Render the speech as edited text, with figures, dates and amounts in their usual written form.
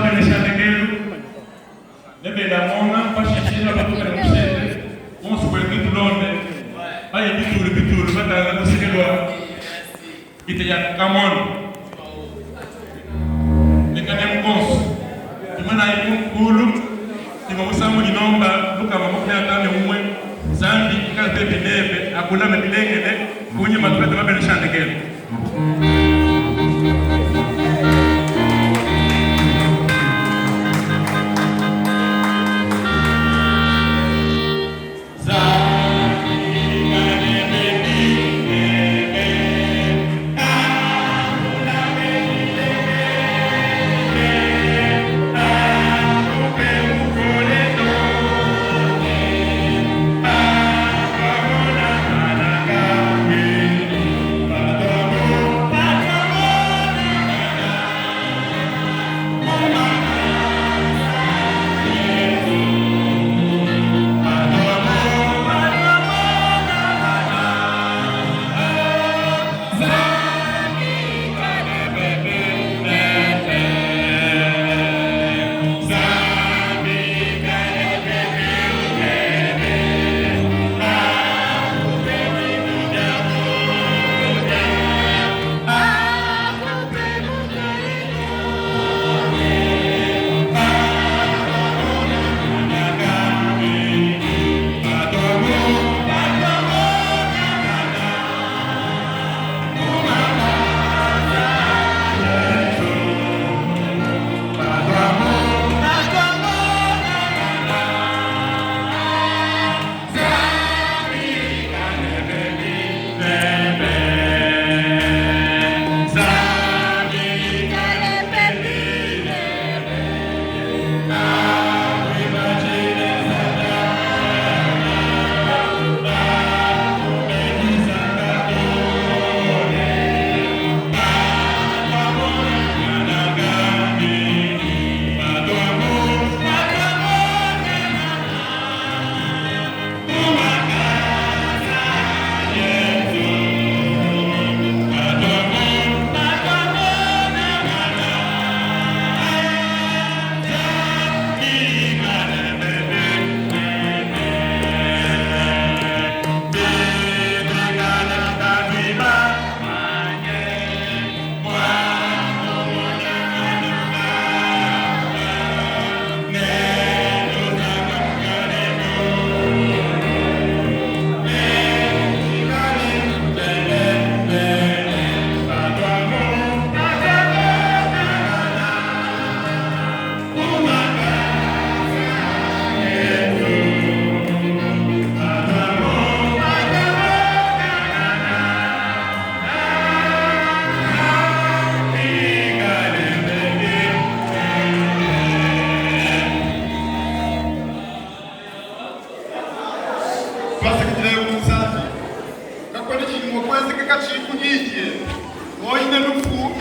benesha negelu nebe da monga pashisha batukana musende onsu kwa kitu londe aye bituru bata kusikelwa iteja kamono nekane mkonsu imana ikulu nimamusamu inomba luka mamokya kame umwe zambi ikapepe nebe akulame bilengele kunye matupete mabenesha negelu. Kakwenda chini mwakwezi kaka chikunyije. Oine lufu